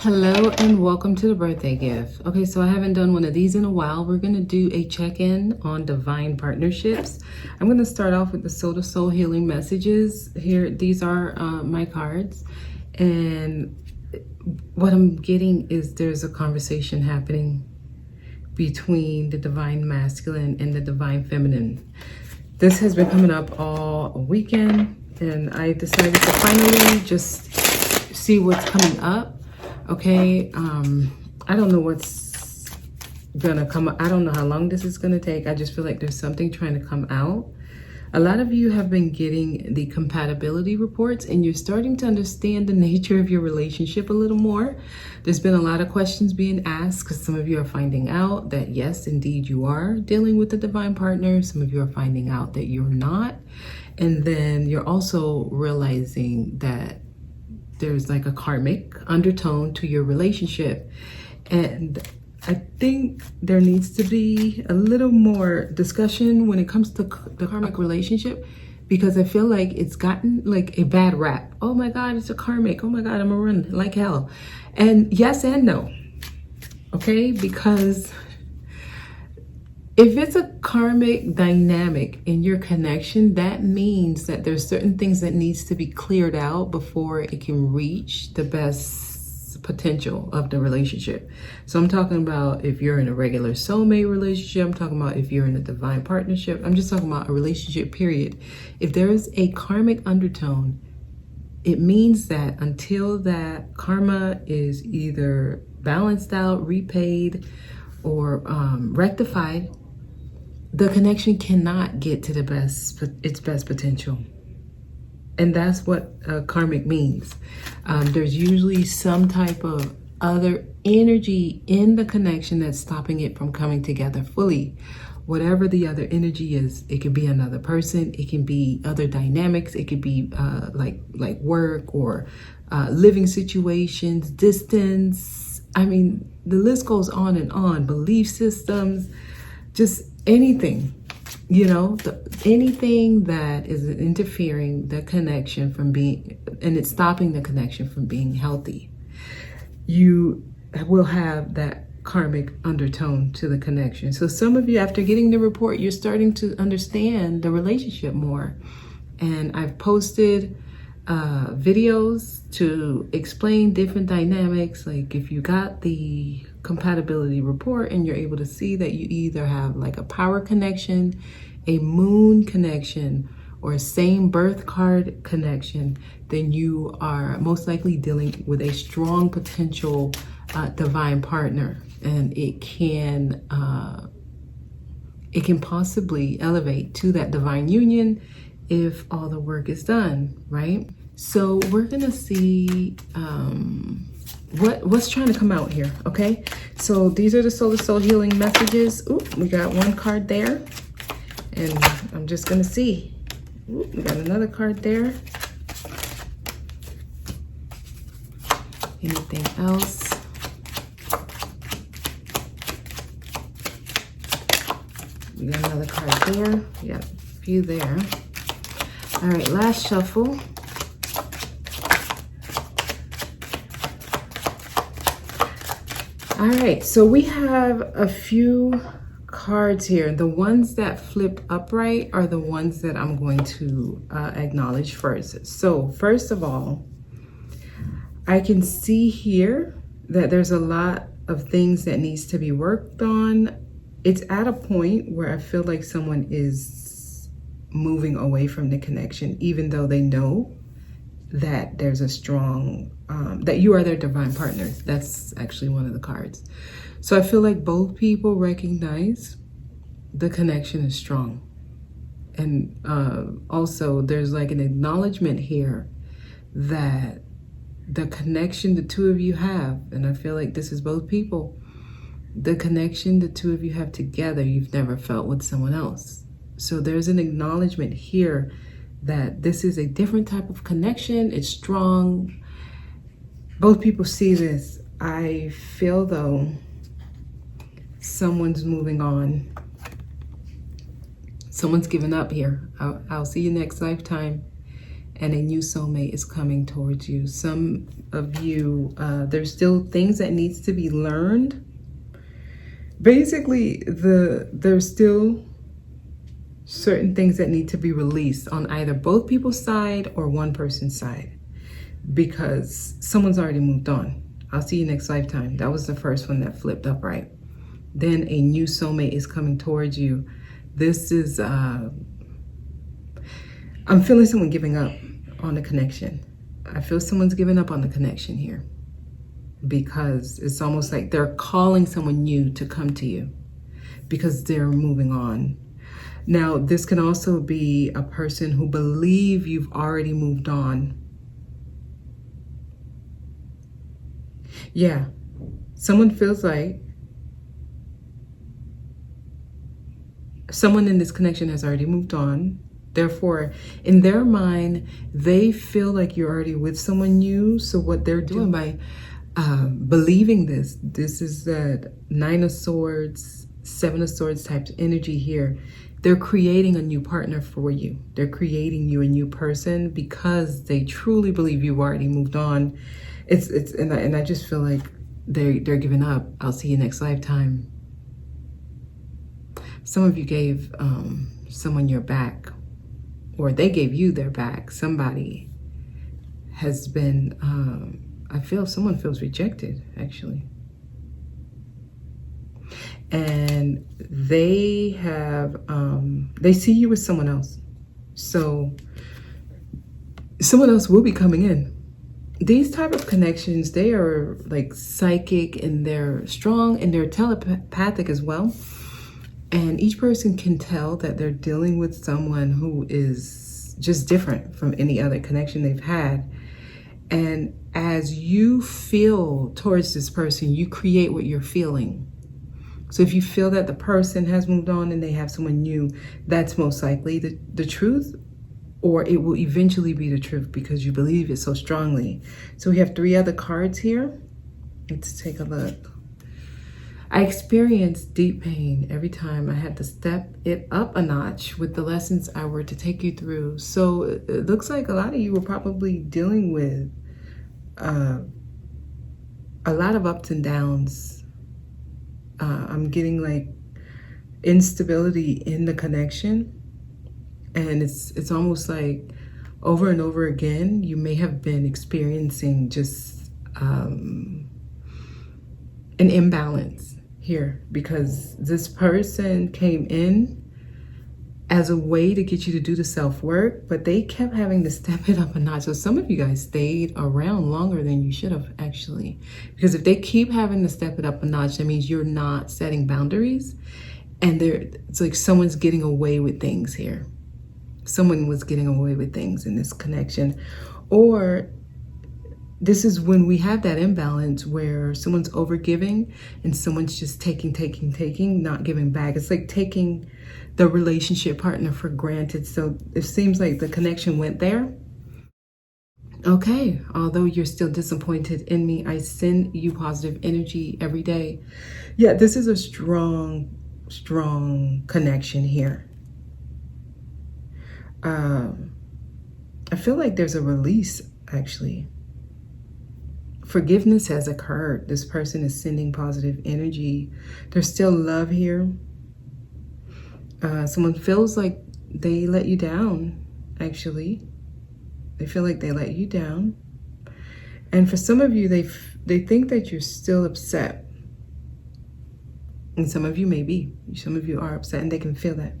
Hello and welcome to the birthday gift. Okay, so I haven't done one of these in a while. We're going to do a check-in on divine partnerships. I'm going to start off with the Soul to Soul healing messages. Here, these are my cards. And what I'm getting is there's a conversation happening between the divine masculine and the divine feminine. This has been coming up all weekend, and I decided to finally just see what's coming up. Okay, I don't know what's gonna come up. I don't know how long this is gonna take. I just feel like there's something trying to come out. A lot of you have been getting the compatibility reports and you're starting to understand the nature of your relationship a little more. There's been a lot of questions being asked because some of you are finding out that yes, indeed you are dealing with a divine partner. Some of you are finding out that you're not. And then you're also realizing that there's like a karmic undertone to your relationship. And I think there needs to be a little more discussion when it comes to the karmic relationship, because I feel like it's gotten like a bad rap. Oh my God, it's a karmic. Oh my God, I'm gonna run like hell. And yes and no, okay? Because if it's a karmic dynamic in your connection, that means that there's certain things that needs to be cleared out before it can reach the best potential of the relationship. So I'm talking about if you're in a regular soulmate relationship, I'm talking about if you're in a divine partnership, I'm just talking about a relationship period. If there is a karmic undertone, it means that until that karma is either balanced out, repaid, or rectified, the connection cannot get to its best potential. And that's what karmic means. There's usually some type of other energy in the connection that's stopping it from coming together fully. Whatever the other energy is, it could be another person, it can be other dynamics, it could be like work or living situations, distance. I mean, the list goes on, belief systems, just anything, you know, anything that is interfering the connection from being, and it's stopping the connection from being healthy. You will have that karmic undertone to the connection. So some of you, after getting the report, you're starting to understand the relationship more. And I've posted videos to explain different dynamics. Like if you got the compatibility report and you're able to see that you either have like a power connection, a moon connection, or a same birth card connection, then you are most likely dealing with a strong potential divine partner, and it can possibly elevate to that divine union if all the work is done, right? So we're gonna see what's trying to come out here, okay? So these are the Soul to Soul healing messages. Ooh, we got one card there, and I'm just gonna see. Ooh, we got another card there. Anything else? We got another card there. We got a few there. All right, last shuffle. All right, so we have a few cards here. The ones that flip upright are the ones that I'm going to acknowledge first. So first of all, I can see here that there's a lot of things that needs to be worked on. It's at a point where I feel like someone is moving away from the connection, even though they know that there's a strong, that you are their divine partner. That's actually one of the cards. So I feel like both people recognize the connection is strong. And also there's like an acknowledgement here that the connection the two of you have, and I feel like this is both people, the connection the two of you have together, you've never felt with someone else. So there's an acknowledgement here that this is a different type of connection. It's strong. Both people see this. I feel though someone's moving on. Someone's given up here. I'll see you next lifetime. and a new soulmate is coming towards you. Some of you, there's still things that needs to be learned. Basically, there's still certain things that need to be released on either both people's side or one person's side, because someone's already moved on. I'll see you next lifetime. That was the first one that flipped upright. Then a new soulmate is coming towards you. This is, I'm feeling someone giving up on the connection. I feel someone's giving up on the connection here, because it's almost like they're calling someone new to come to you because they're moving on. Now, this can also be a person who believe you've already moved on. Yeah, someone feels like someone in this connection has already moved on. Therefore, in their mind, they feel like you're already with someone new. So what they're doing by believing this is that 9 of Swords, 7 of Swords type energy here. They're creating a new partner for you. They're creating you a new person because they truly believe you've already moved on. And I just feel like they're giving up. I'll see you next lifetime. Some of you gave someone your back, or they gave you their back. Somebody has been, I feel someone feels rejected, actually. And they have, they see you with someone else. So someone else will be coming in. These type of connections, they are like psychic, and they're strong, and they're telepathic as well. And each person can tell that they're dealing with someone who is just different from any other connection they've had. And as you feel towards this person, you create what you're feeling. So if you feel that the person has moved on and they have someone new, that's most likely the truth, or it will eventually be the truth because you believe it so strongly. So we have 3 other cards here. Let's take a look. I experienced deep pain every time I had to step it up a notch with the lessons I were to take you through. So it looks like a lot of you were probably dealing with a lot of ups and downs. I'm getting like instability in the connection, and it's almost like over and over again you may have been experiencing just an imbalance here, because this person came in as a way to get you to do the self-work, but they kept having to step it up a notch. So some of you guys stayed around longer than you should have, actually, because if they keep having to step it up a notch, that means you're not setting boundaries, and it's like someone's getting away with things here. Someone was getting away with things in this connection. Or this is when we have that imbalance where someone's overgiving and someone's just taking, not giving back. It's like taking the relationship partner for granted. So it seems like the connection went there. Okay, although you're still disappointed in me, I send you positive energy every day. Yeah, this is a strong connection here. I feel like there's a release, actually. Forgiveness has occurred. This person is sending positive energy. There's still love here. Someone feels like they let you down, actually. They feel like they let you down. And for some of you, they think that you're still upset. And some of you may be. Some of you are upset, and they can feel that.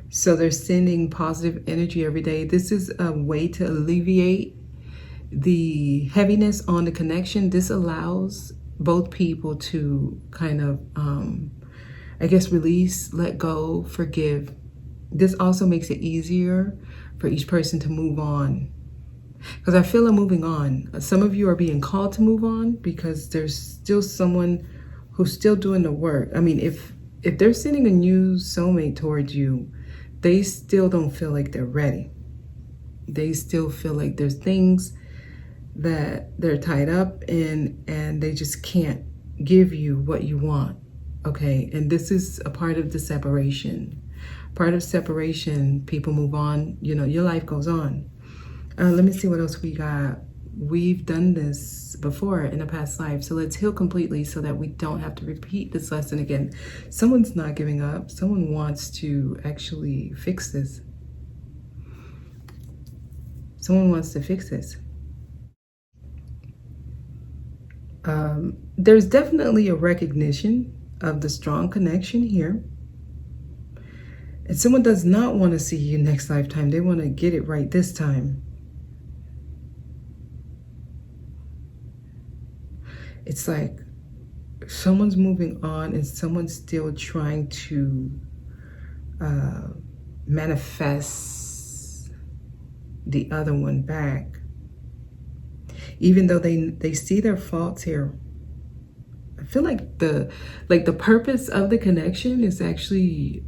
So they're sending positive energy every day. This is a way to alleviate the heaviness on the connection. This allows both people to kind of, I guess, release, let go, forgive. This also makes it easier for each person to move on. Because I feel I'm moving on. Some of you are being called to move on because there's still someone who's still doing the work. I mean, if they're sending a new soulmate towards you, they still don't feel like they're ready. They still feel like there's things that they're tied up in, and they just can't give you what you want. Okay, and this is a part of the separation. Part of separation, people move on, you know, your life goes on. Let me see what else we got. We've done this before in a past life, so let's heal completely so that we don't have to repeat this lesson again. Someone's not giving up. Someone wants to actually fix this. Someone wants to fix this. There's definitely a recognition of the strong connection here. And someone does not want to see you next lifetime. They want to get it right this time. It's like someone's moving on and someone's still trying to manifest the other one back. Even though they see their faults here. I feel like the purpose of the connection is actually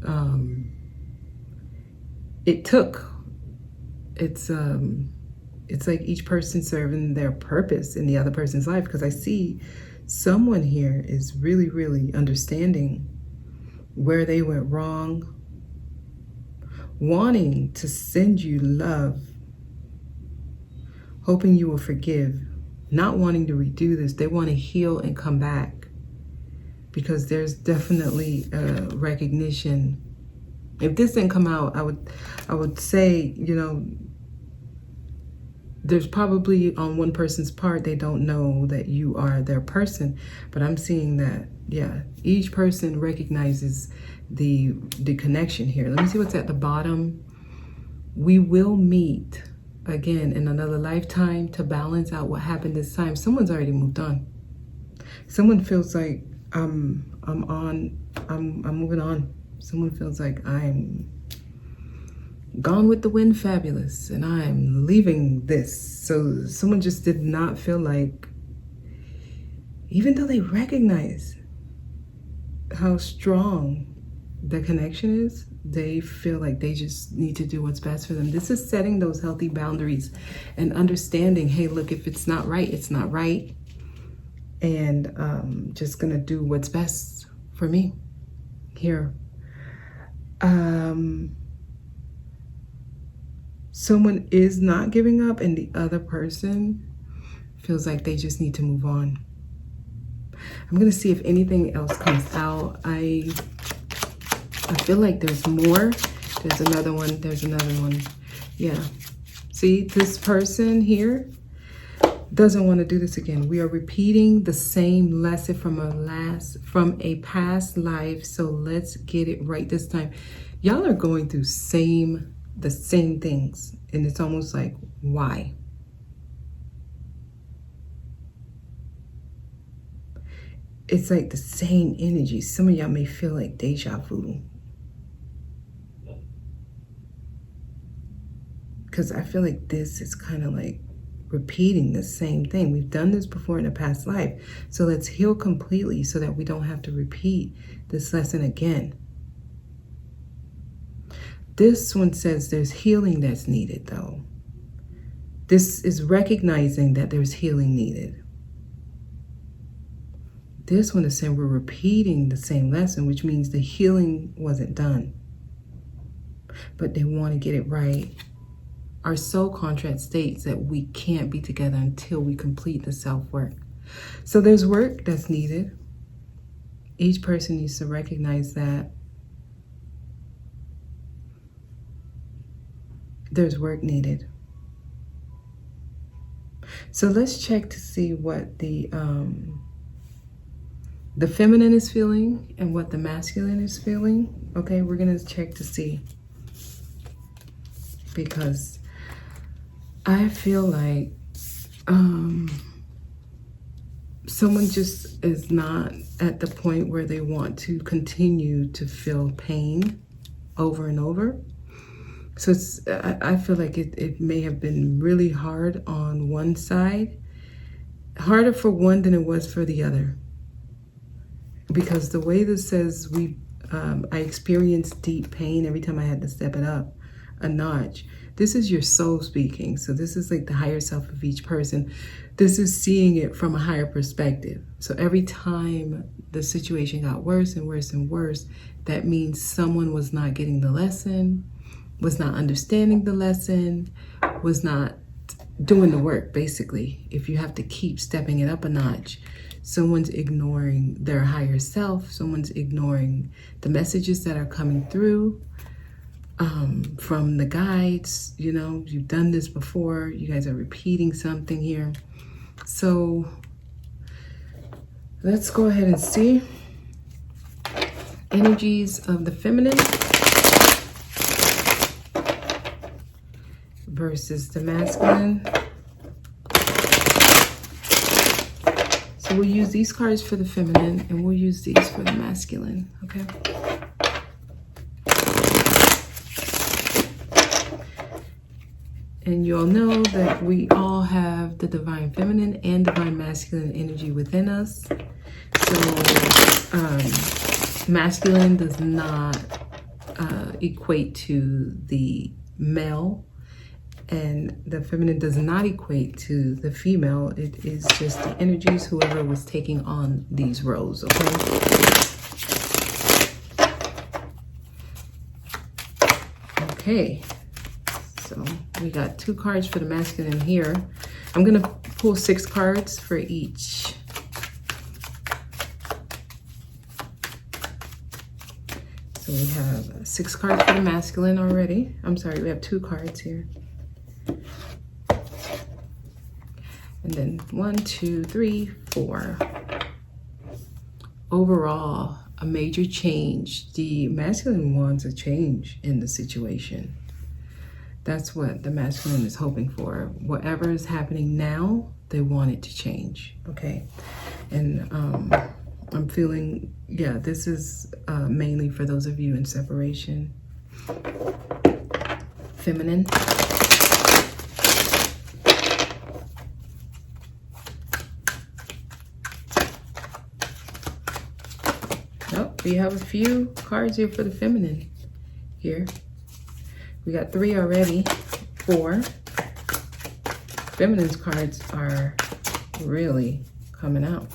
it's like each person serving their purpose in the other person's life, because I see someone here is really, really understanding where they went wrong, wanting to send you love, hoping you will forgive, not wanting to redo this. They want to heal and come back, because there's definitely a recognition. If this didn't come out, I would say, you know, there's probably on one person's part, they don't know that you are their person. But I'm seeing that, yeah, each person recognizes the connection here. Let me see what's at the bottom. We will meet again in another lifetime to balance out what happened this time. Someone's already moved on. Someone feels like I'm moving on. Someone feels like I'm gone with the wind, fabulous, and I'm leaving this. So someone just did not feel like, even though they recognize how strong the connection is, they feel like they just need to do what's best for them. This is setting those healthy boundaries and understanding, hey, look, if it's not right, it's not right. And just gonna do what's best for me here. Someone is not giving up and the other person feels like they just need to move on. I'm gonna see if anything else comes out. I feel like there's more. There's another one. There's another one. Yeah. See, this person here doesn't want to do this again. We are repeating the same lesson from a past life. So let's get it right this time. Y'all are going through the same things, and it's almost like, why? It's like the same energy. Some of y'all may feel like deja vu. Because I feel like this is kind of like repeating the same thing. We've done this before in a past life. So let's heal completely so that we don't have to repeat this lesson again. This one says there's healing that's needed, though. This is recognizing that there's healing needed. This one is saying we're repeating the same lesson, which means the healing wasn't done. But they want to get it right. Our soul contract states that we can't be together until we complete the self-work. So there's work that's needed. Each person needs to recognize that there's work needed. So let's check to see what the feminine is feeling and what the masculine is feeling. Okay, we're gonna check to see, because I feel like someone just is not at the point where they want to continue to feel pain over and over. So I feel like it may have been really hard on one side, harder for one than it was for the other. Because the way this says, I experienced deep pain every time I had to step it up a notch. This is your soul speaking. So this is like the higher self of each person. This is seeing it from a higher perspective. So every time the situation got worse and worse and worse, that means someone was not getting the lesson, was not understanding the lesson, was not doing the work, basically. If you have to keep stepping it up a notch, someone's ignoring their higher self, someone's ignoring the messages that are coming through from the guides. You know, you've done this before, you guys are repeating something here. So let's go ahead and see energies of the feminine versus the masculine. So we'll use these cards for the feminine and we'll use these for the masculine, okay? And you all know that we all have the divine feminine and divine masculine energy within us. So masculine does not equate to the male, and the feminine does not equate to the female. It is just the energies, whoever was taking on these roles, okay? Okay, so we got 2 cards for the masculine here. I'm gonna pull 6 cards for each. So we have 6 cards for the masculine already. I'm sorry, we have 2 cards here. And then 1, 2, 3, 4. Overall, a major change. The masculine wants a change in the situation. That's what the masculine is hoping for. Whatever is happening now, they want it to change, okay? And I'm feeling, yeah, this is mainly for those of you in separation. Feminine. We have a few cards here for the feminine here. We got 3 already, 4. Feminine's cards are really coming out.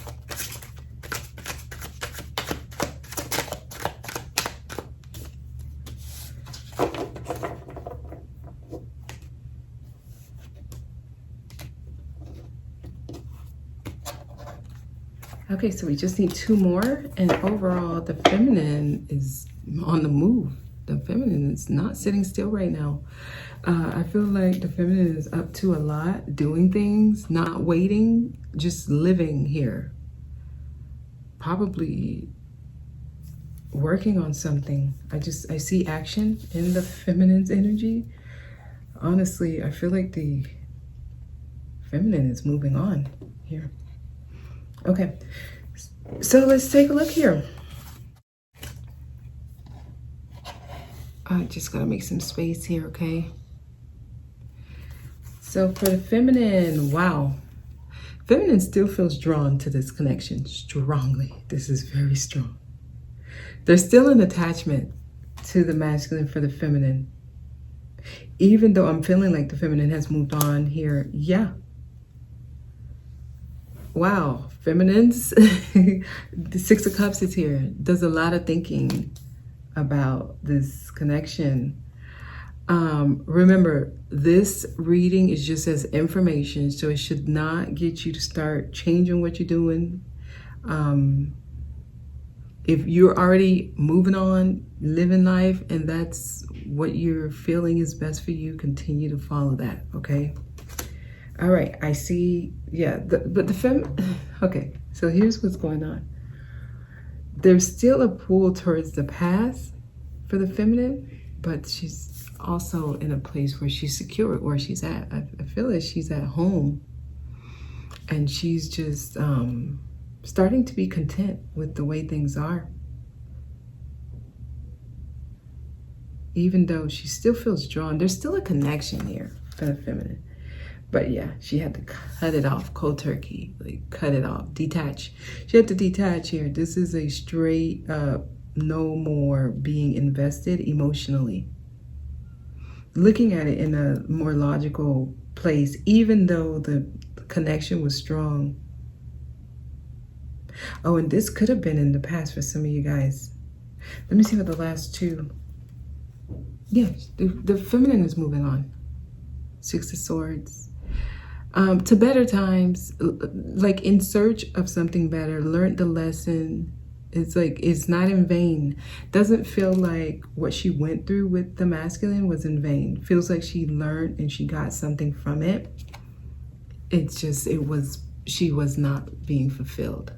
Okay, so we just need 2 more, and overall the feminine is on the move. The feminine is not sitting still right now. I feel like the feminine is up to a lot, doing things, not waiting, just living here. Probably working on something. I see action in the feminine's energy. Honestly, I feel like the feminine is moving on here. Okay, so let's take a look here. I just gotta make some space here, okay? So for the feminine, wow. Feminine still feels drawn to this connection strongly. This is very strong. There's still an attachment to the masculine for the feminine. Even though I'm feeling like the feminine has moved on here, yeah. Wow, feminines, the 6 of Cups is here. Does a lot of thinking about this connection. Remember, this reading is just as information, so it should not get you to start changing what you're doing. If you're already moving on, living life, and that's what you're feeling is best for you, continue to follow that, okay? All right, I see, yeah, okay, so here's what's going on. There's still a pull towards the past for the feminine, but she's also in a place where she's secure where she's at. I feel like she's at home, and she's just starting to be content with the way things are. Even though she still feels drawn, there's still a connection here for the feminine. But yeah, she had to cut it off cold turkey, like cut it off, detach. She had to detach here. This is a straight up, no more being invested emotionally. Looking at it in a more logical place, even though the connection was strong. Oh, and this could have been in the past for some of you guys. Let me see what the last 2. Yeah, the feminine is moving on. 6 of Swords. To better times, like in search of something better, learned the lesson. It's like, it's not in vain. Doesn't feel like what she went through with the masculine was in vain. Feels like she learned and she got something from it. It's just, she was not being fulfilled.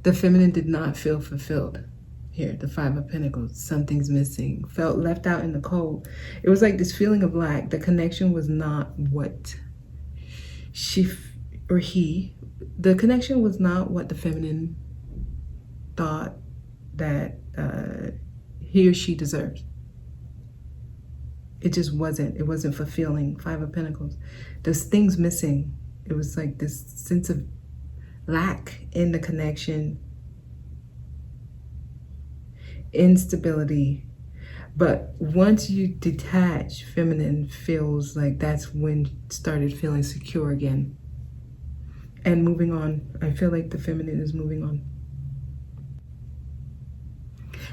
The feminine did not feel fulfilled. Here, the Five of Pentacles, something's missing. Felt left out in the cold. It was like this feeling of lack. The connection was not what the connection was not what the feminine thought that he or she deserves. It just wasn't. It wasn't fulfilling. Five of Pentacles. There's things missing. It was like this sense of lack in the connection. Instability. But once you detach, feminine feels like that's when started feeling secure again. And moving on. I feel like the feminine is moving on.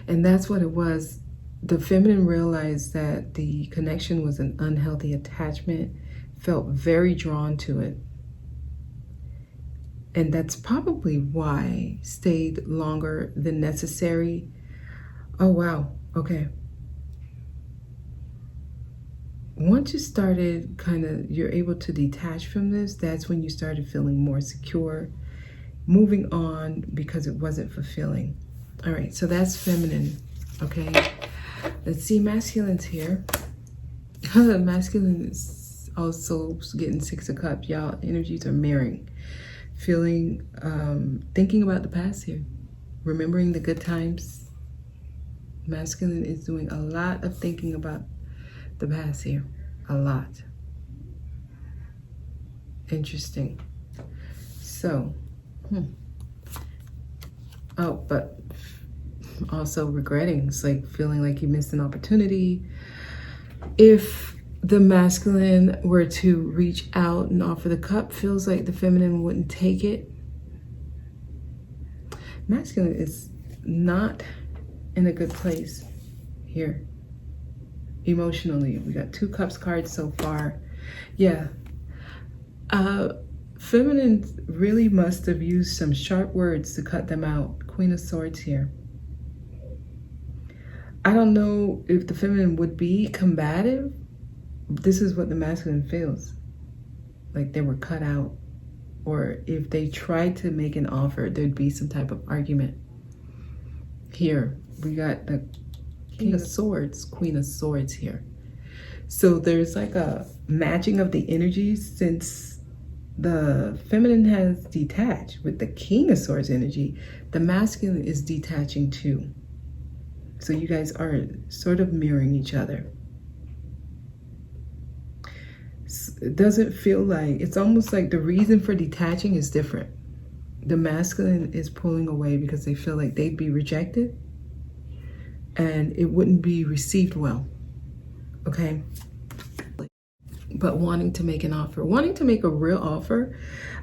And that's what it was. The feminine realized that the connection was an unhealthy attachment, felt very drawn to it. And that's probably why stayed longer than necessary. Oh, wow. Okay. Once you started you're able to detach from this, that's when you started feeling more secure, moving on because it wasn't fulfilling. All right, so that's feminine, okay? Let's see masculine's here. Masculine is also getting Six of Cups. Y'all energies are mirroring. Feeling, thinking about the past here. Remembering the good times. Masculine is doing a lot of thinking about the past here. A lot. Interesting. So, oh, but also regretting. It's like feeling like you missed an opportunity. If the masculine were to reach out and offer the cup, feels like the feminine wouldn't take it. Masculine is not in a good place here. Emotionally, we got Two Cups cards so far. Yeah. Feminine really must have used some sharp words to cut them out. Queen of Swords here. I don't know if the feminine would be combative. This is what the masculine feels. Like they were cut out. Or if they tried to make an offer, there'd be some type of argument. Here, we got the King of Swords, Queen of Swords here. So there's like a matching of the energies since the feminine has detached with the King of Swords energy. The masculine is detaching too. So you guys are sort of mirroring each other. It doesn't feel like, it's almost like the reason for detaching is different. The masculine is pulling away because they feel like they'd be rejected and it wouldn't be received well, okay? But wanting to make an offer, wanting to make a real offer,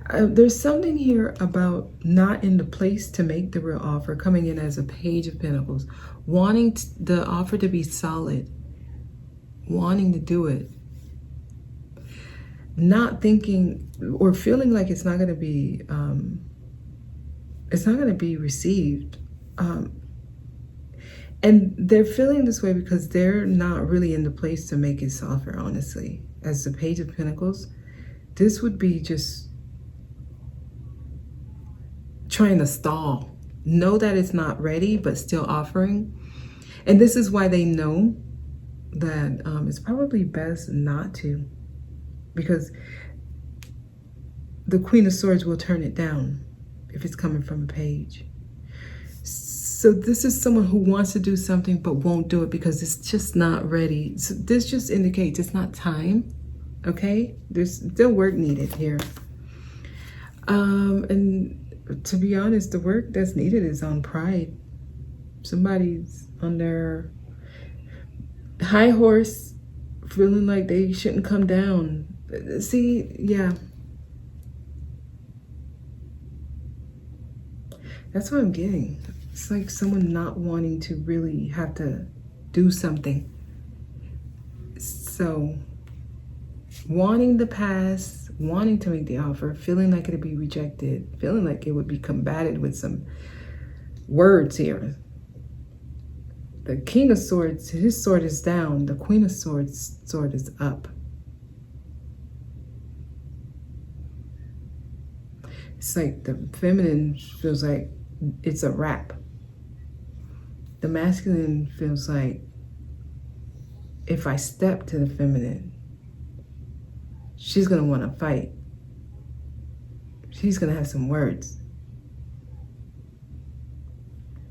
there's something here about not in the place to make the real offer, coming in as a Page of Pentacles, wanting the offer to be solid, wanting to do it, not thinking or feeling like it's not going to be received. And they're feeling this way because they're not really in the place to make this offer, honestly. As the Page of Pentacles, this would be just trying to stall. Know that it's not ready, but still offering. And this is why they know that it's probably best not to. Because the Queen of Swords will turn it down if it's coming from a page. So this is someone who wants to do something but won't do it because it's just not ready. So this just indicates it's not time, okay? There's still work needed here. And to be honest, the work that's needed is on pride. Somebody's on their high horse feeling like they shouldn't come down. See, yeah. That's what I'm getting. It's like someone not wanting to really have to do something. So, wanting the past, wanting to make the offer, feeling like it'd be rejected, feeling like it would be combated with some words here. The King of Swords, his sword is down. The Queen of Swords, sword is up. It's like the feminine feels like it's a wrap. The masculine feels like if I step to the feminine, she's going to want to fight. She's going to have some words.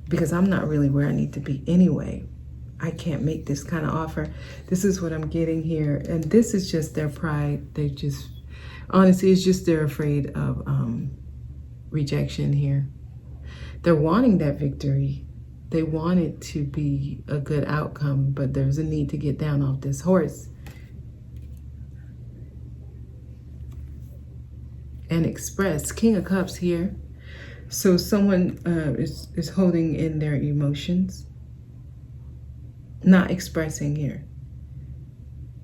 Because I'm not really where I need to be anyway. I can't make this kind of offer. This is what I'm getting here. And this is just their pride. They just, honestly, it's just they're afraid of rejection here. They're wanting that victory. They want it to be a good outcome, but there's a need to get down off this horse and express. King of Cups here. So someone is holding in their emotions, not expressing here.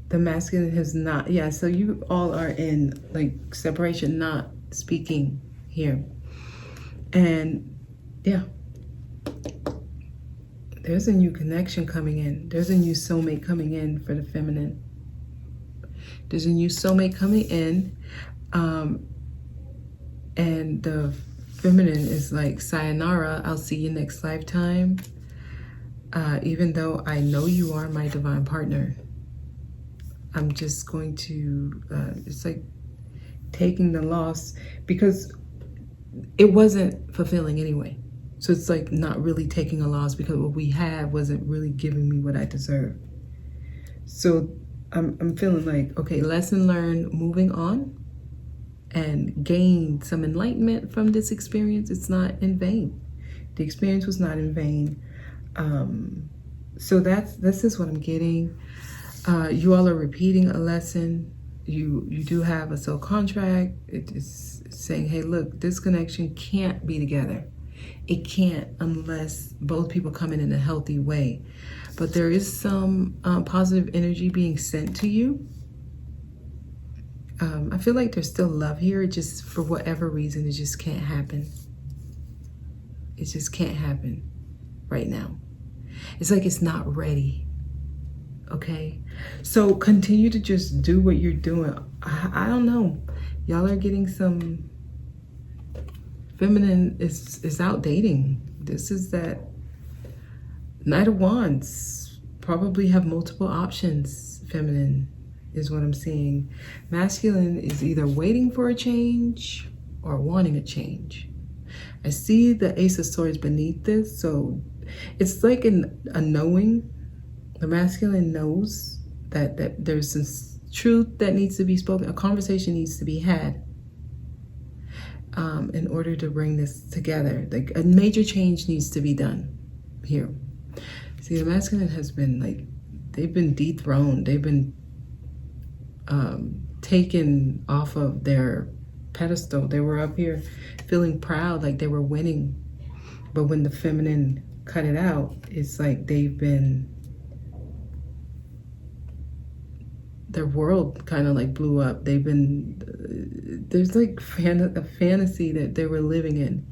The masculine has not, yeah, so you all are in like separation, not speaking here. And yeah, there's a new connection coming in. There's a new soulmate coming in for the feminine. There's a new soulmate coming in. And the feminine is like, sayonara, I'll see you next lifetime. Even though I know you are my divine partner, I'm just going to, it's like taking the loss because it wasn't fulfilling anyway. So it's like not really taking a loss because what we had wasn't really giving me what I deserve. So I'm feeling like, okay, lesson learned, moving on. And gain some enlightenment from this experience. It's not in vain. The experience was not in vain. So this is what I'm getting. You all are repeating a lesson. You do have a soul contract. It is saying, hey, look, this connection can't be together. It can't unless both people come in a healthy way. But there is some positive energy being sent to you. I feel like there's still love here. It just, for whatever reason, it just can't happen. It just can't happen right now. It's like it's not ready. Okay? So continue to just do what you're doing. I don't know. Y'all are getting some feminine is out dating. This is that Knight of Wands. Probably have multiple options, feminine. Is what I'm seeing. Masculine is either waiting for a change or wanting a change. I see the Ace of Swords beneath this, so it's like a knowing. The masculine knows that there's some truth that needs to be spoken. A conversation needs to be had in order to bring this together. Like a major change needs to be done here. See, the masculine has been like, they've been dethroned. They've been taken off of their pedestal. They were up here feeling proud like they were winning. But when the feminine cut it out, it's like they've been, their world kind of like blew up. They've been, there's like a fantasy that they were living in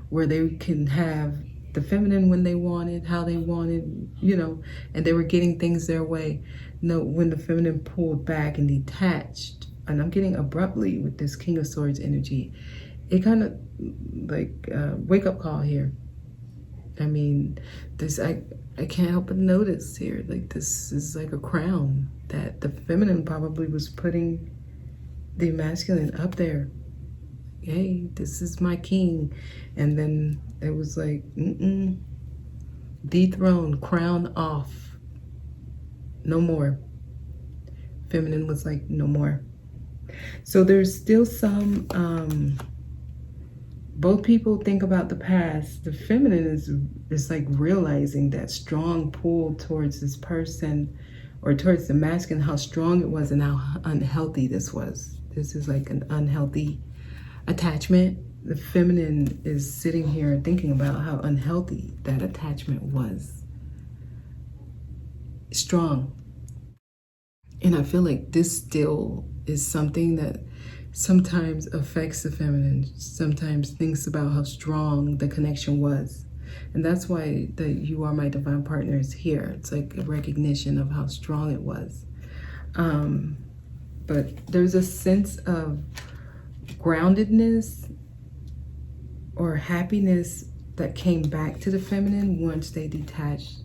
where they can have the feminine when they wanted, how they wanted, you know, and they were getting things their way. No, when the feminine pulled back and detached, and I'm getting abruptly with this King of Swords energy, it kind of like wake up call here. I mean, this, I can't help but notice here, like this is like a crown that the feminine probably was putting the masculine up there. Hey, this is my king. And then it was like, dethrone, crown off. No more. Feminine was like, no more. So there's still some, both people think about the past. The feminine is like realizing that strong pull towards this person or towards the masculine, how strong it was and how unhealthy this was. This is like an unhealthy attachment. The feminine is sitting here thinking about how unhealthy that attachment was. Strong. And I feel like this still is something that sometimes affects the feminine, sometimes thinks about how strong the connection was. And that's why the You Are My Divine Partner is here. It's like a recognition of how strong it was. But there's a sense of groundedness or happiness that came back to the feminine once they detached.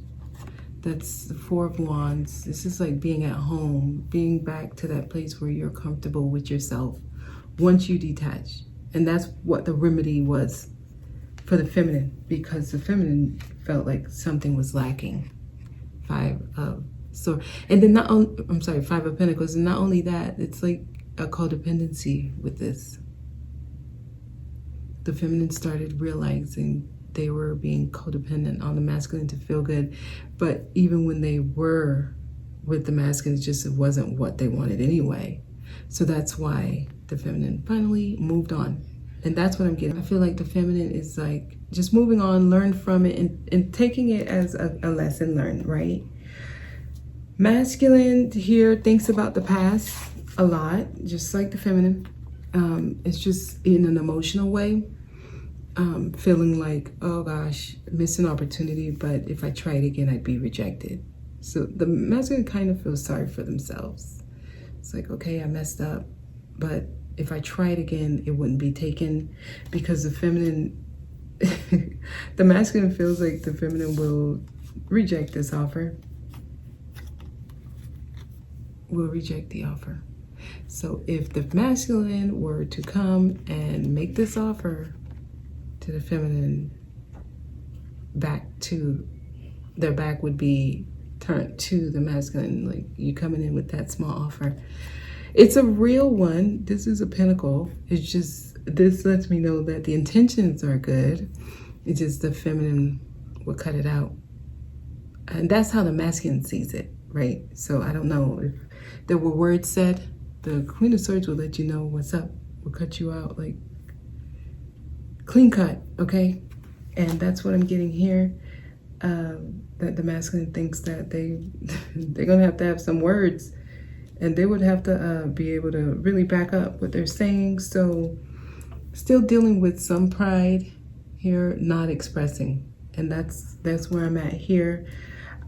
That's the Four of Wands. This is like being at home, being back to that place where you're comfortable with yourself once you detach. And that's what the remedy was for the feminine, because the feminine felt like something was lacking. Five of Swords. And then Five of Pentacles. And not only that, it's like a codependency with this. The feminine started realizing they were being codependent on the masculine to feel good. But even when they were with the masculine, it wasn't what they wanted anyway. So that's why the feminine finally moved on. And that's what I'm getting. I feel like the feminine is like just moving on, learn from it, and taking it as a lesson learned, right? Masculine here thinks about the past a lot, just like the feminine. It's just in an emotional way. Feeling like, oh gosh, missed an opportunity, but if I tried again, I'd be rejected. So the masculine kind of feels sorry for themselves. It's like, okay, I messed up, but if I tried again, it wouldn't be taken, because the feminine, the masculine feels like the feminine will reject this offer. Will reject the offer. So if the masculine were to come and make this offer to the feminine, their back would be turned to the masculine, like you coming in with that small offer. It's a real one. This is a pentacle. It's just, this lets me know that the intentions are good. It's just the feminine will cut it out. And that's how the masculine sees it, right? So I don't know if there were words said. The Queen of Swords will let you know what's up. Will cut you out, like clean cut, okay? And that's what I'm getting here. That the masculine thinks that they're gonna have some words, and they would have to be able to really back up what they're saying. So still dealing with some pride here, not expressing. And that's where I'm at here.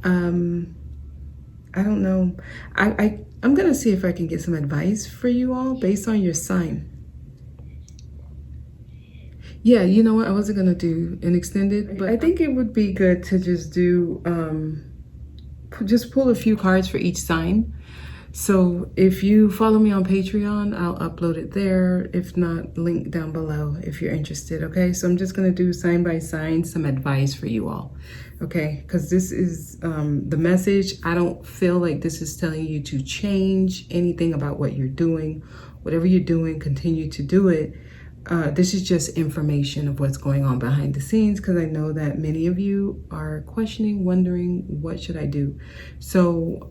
I don't know. I'm gonna see if I can get some advice for you all based on your sign. Yeah, you know what? I wasn't gonna do an extended, but I think it would be good to just do, just pull a few cards for each sign. So if you follow me on Patreon, I'll upload it there. If not, link down below if you're interested, okay? So I'm just gonna do sign by sign some advice for you all, okay? Because this is the message. I don't feel like this is telling you to change anything about what you're doing. Whatever you're doing, continue to do it. This is just information of what's going on behind the scenes, because I know that many of you are questioning, wondering, what should I do? So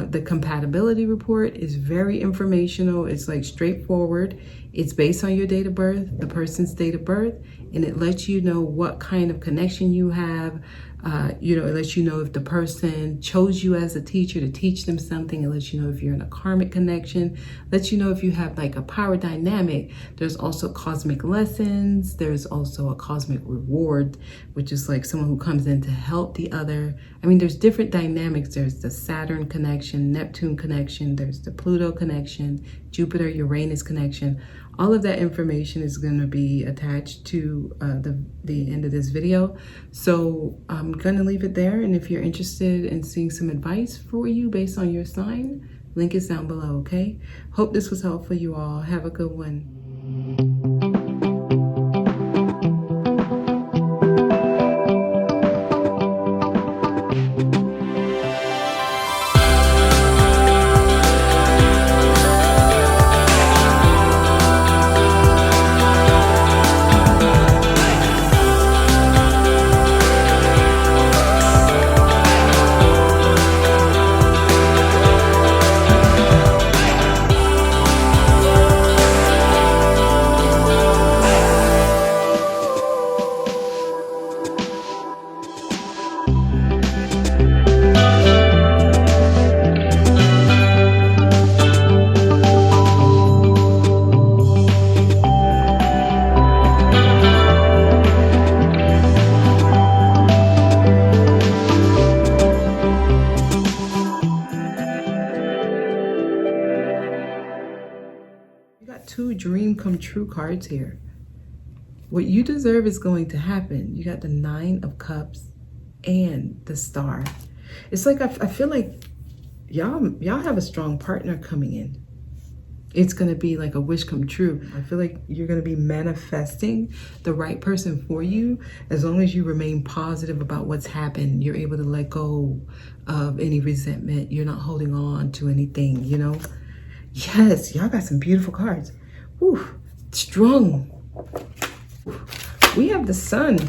the compatibility report is very informational. It's like straightforward. It's based on your date of birth, the person's date of birth, and it lets you know what kind of connection you have. It lets you know if the person chose you as a teacher to teach them something. It lets you know if you're in a karmic connection. Lets you know if you have like a power dynamic. There's also cosmic lessons. There's also a cosmic reward, which is like someone who comes in to help the other. I mean, there's different dynamics. There's the Saturn connection, Neptune connection. There's the Pluto connection, Jupiter, Uranus connection. All of that information is going to be attached to the end of this video. So I'm going to leave it there. And if you're interested in seeing some advice for you based on your sign, link is down below, okay? Hope this was helpful, you all. Have a good one. true cards here. What you deserve is going to happen. You got the 9 of Cups and the Star. It's like, I feel like y'all have a strong partner coming in. It's going to be like a wish come true. I feel like you're going to be manifesting the right person for you. As long as you remain positive about what's happened, you're able to let go of any resentment. You're not holding on to anything, you know? Yes, y'all got some beautiful cards. Whew, strong. We have the Sun.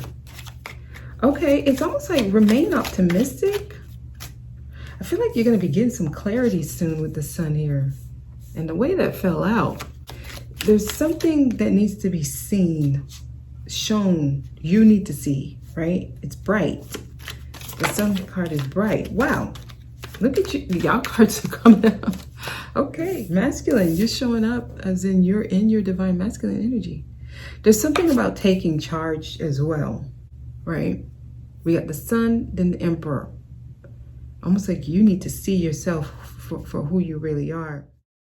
Okay, it's almost like remain optimistic. I feel like you're going to be getting some clarity soon with the Sun here. And the way that fell out, there's something that needs to be seen, shown, you need to see, right? It's bright. The Sun card is bright. Wow. Look at you. Y'all cards are coming out. Okay, masculine. You're showing up as in you're in your divine masculine energy. There's something about taking charge as well, right? We got the Sun, then the Emperor. Almost like you need to see yourself for who you really are.